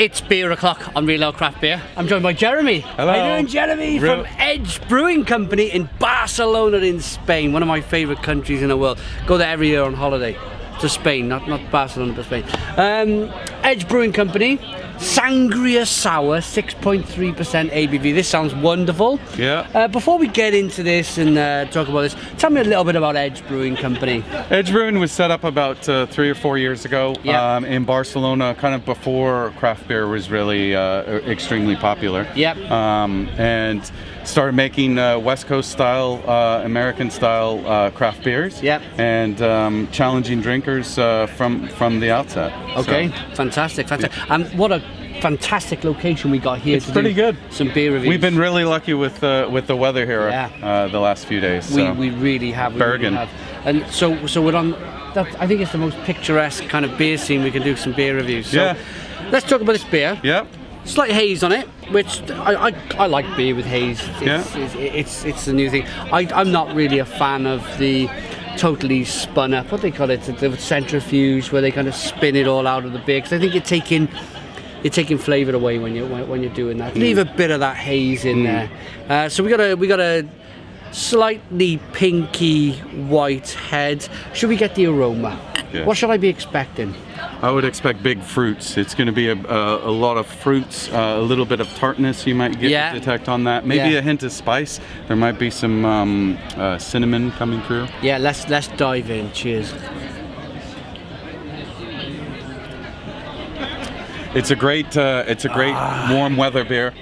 It's beer o'clock on Real Ale Craft Beer. I'm joined by Jeremy. Hello. How you doing, Jeremy? From Edge Brewing Company in Barcelona in Spain, one of my favourite countries in the world. Go there every year on holiday. To Spain, not Barcelona, but Spain. Edge Brewing Company, Sangria Sour, 6.3% ABV. This sounds wonderful. Yeah. Before we get into this and talk about this, tell me a little bit about Edge Brewing Company. Edge Brewing was set up about 3 or 4 years ago in Barcelona, kind of before craft beer was really extremely popular. Yep. And started making West Coast style, American style craft beers. Yep. And challenging drinkers from the outset. Okay, So, fantastic. And what a fantastic location we got here. It's pretty good. Some beer reviews. We've been really lucky with the weather here the last few days. So. We really have. Bergen. Really have. And so we're on. I think it's the most picturesque kind of beer scene. We can do some beer reviews. So let's talk about this beer. Yep. Slight haze on it, which I like beer with haze. It's the new thing. I'm not really a fan of the totally spun up, what they call it, the centrifuge, where they kind of spin it all out of the beer, because I think you're taking flavour away when you're doing that. Leave a bit of that haze in there. So we got a slightly pinky white head. Should we get the aroma? Yeah. What should I be expecting? I would expect big fruits. It's going to be a lot of fruits, a little bit of tartness you might detect on that. Maybe a hint of spice. There might be some cinnamon coming through. Yeah, let's dive in. Cheers. It's a great warm weather beer.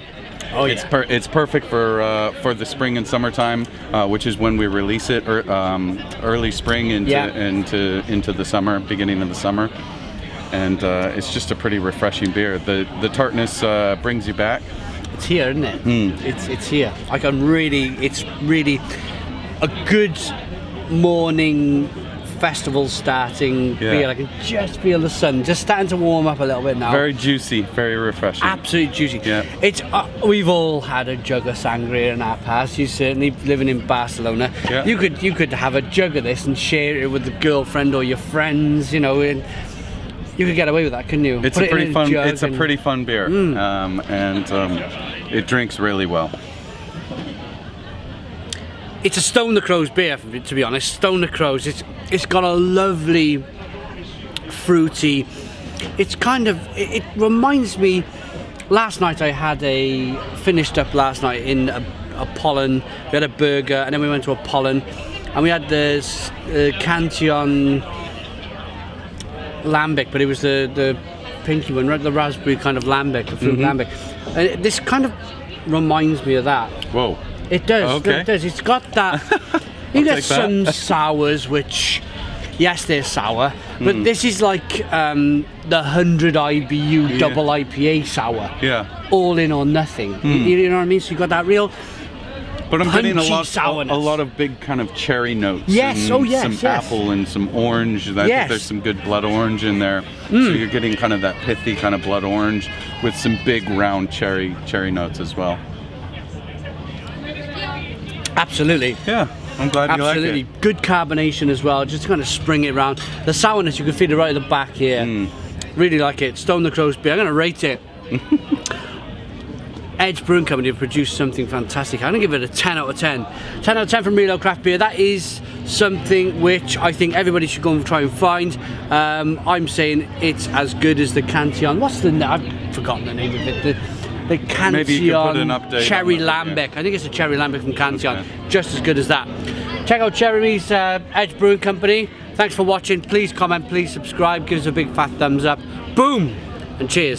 Oh, It's perfect for the spring and summertime, which is when we release it, early spring into the summer, beginning of the summer. And it's just a pretty refreshing beer. The tartness brings you back. It's here, isn't it? It's here. It's really a good morning festival starting beer. I can just feel the sun just starting to warm up a little bit now. Very juicy, very refreshing. Absolutely juicy. Yeah. It's we've all had a jug of sangria in our past. You certainly, living in Barcelona, you could have a jug of this and share it with the girlfriend or your friends, and you could get away with that, couldn't you? It's a pretty fun beer, and it drinks really well. It's a Stone the Crows beer, to be honest. Stone the Crows. It's got a lovely, fruity. It reminds me. Last night finished up last night in a pollen. We had a burger, and then we went to a pollen, and we had the Cantillon lambic, but it was the pinky one, right? The raspberry kind of lambic, the fruit lambic. And this kind of reminds me of that. Whoa. It does. Okay. It does. It's got that. You get some sours, which, yes, they're sour, but this is like the 100 IBU double IPA sour. Yeah. All in or nothing. You know what I mean? So you got that real. But I'm getting a sourness. lot of big kind of cherry notes. Yes, and some apple and some orange. I think there's some good blood orange in there. So you're getting kind of that pithy kind of blood orange with some big round cherry notes as well. Absolutely. Yeah, I'm glad you like it. Absolutely. Good carbonation as well, just to kind of spring it around. The sourness, you can feel it right at the back here. Really like it. Stone the Crows beer. I'm going to rate it. Edge Brewing Company have produced something fantastic. I'm going to give it a 10 out of 10. 10 out of 10 from Real Ale Craft Beer. That is something which I think everybody should go and try and find. I'm saying it's as good as the Cantillon. I've forgotten the name of it. The Cantillon Cherry Lambic. I think it's a Cherry Lambic from Cantillon. Okay. Just as good as that. Check out Jeremy's Edge Brewing Company. Thanks for watching. Please comment, please subscribe. Give us a big fat thumbs up. Boom! And cheers.